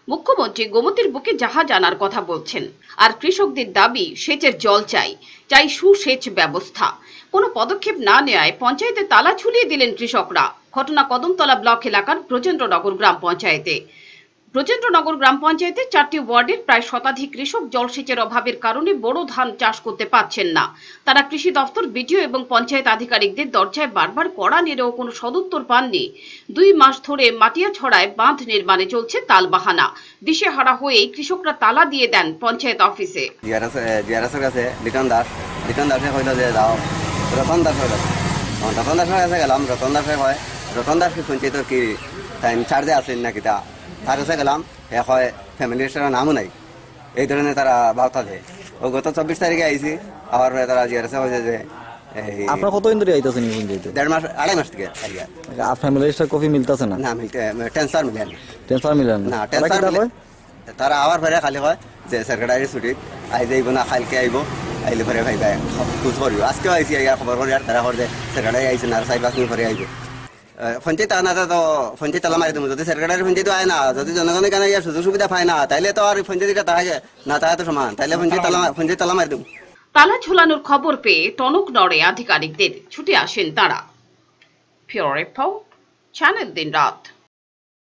মুখ্যমন্ত্রী গোমতীর বুকে জাহাজ আনার কথা বলছেন, আর কৃষকদের দাবি সেচের জল চাই, চাই সুসেচ ব্যবস্থা। কোনো পদক্ষেপ না নেওয়ায় পঞ্চায়েতে তালা ঝুলিয়ে দিলেন কৃষকরা। ঘটনা কদমতলা ব্লক এলাকার ব্রজেন্দ্রনগর গ্রাম পঞ্চায়েতে। ব্রজেন্দ্রনগর গ্রাম পঞ্চায়েতের 4টি ওয়ার্ডের প্রায় শতাধিক কৃষক জলসেচের অভাবের কারণে বড় ধান চাষ করতে পারছেন না। তারা কৃষি দপ্তর, বিডিও এবং পঞ্চায়েত আধিকারিকদের দরজায় বারবার কড়া নেড়েও কোনো সদুত্তর পাননি। 2 মাস ধরে মাটিয়াছড়ায় বাঁধ নির্মাণে চলছে তালবাহানা। দিশেহারা হয়ে কৃষকরা তালা দিয়ে দেন পঞ্চায়েত অফিসে। জিআরএসের কাছে লিটন দাসে কইল যে যাও রতন দাসের কাছে গেলাম। রতন দাস কি পঞ্চায়েতের কি টাইম চার্জে আছেন নাকি তা তার কাছে গেলাম। এ হয় ফ্যামিলি রেস্টুরেন্ট নামও নাই, এই ধরনের তারা বার্তা দেয়। ও গত 24 তারিখে আইসি, আবার তারা জিআরএসে হয়েছে যে আপনার কতদিন ধরে আইতেছেন? 1.5 মাস 2.5 মাস থেকে আর ফ্যামিলি রেস্টার কফি মিলতেছে না? না মিলতে টেন্সার মিলে না। তারা আবার ফেরে খালি হয় যে সেক্রেটারি ছুটি আই যাইব না, কালকে আইব, আইলে ফেরে ভাই খোঁজ করিব। আজকেও আইসি, খবর করি আর তারা যে সেক্রেটারি আইসে না, আর 4-5 দিন পরে আইব। পঞ্চায়েত আনা তো পঞ্চায়েত তালা মারি দেবো। যদি সেক্রেটারি পঞ্চায়েত আয় না, যদি জনগণের কেন সুযোগ সুবিধা পায় না, তাইলে তো আর পঞ্চায়েতটা তাহাকে না তাহলে তো সমান, তাইলে পঞ্চায়েত তালা মারি দেবো। তালা ঝোলানোর খবর পেয়ে টনক নড়ে আধিকারিকদের, ছুটে আসেন তারা। ফিওর রিপোর্ট, চ্যানেল দিন রাত।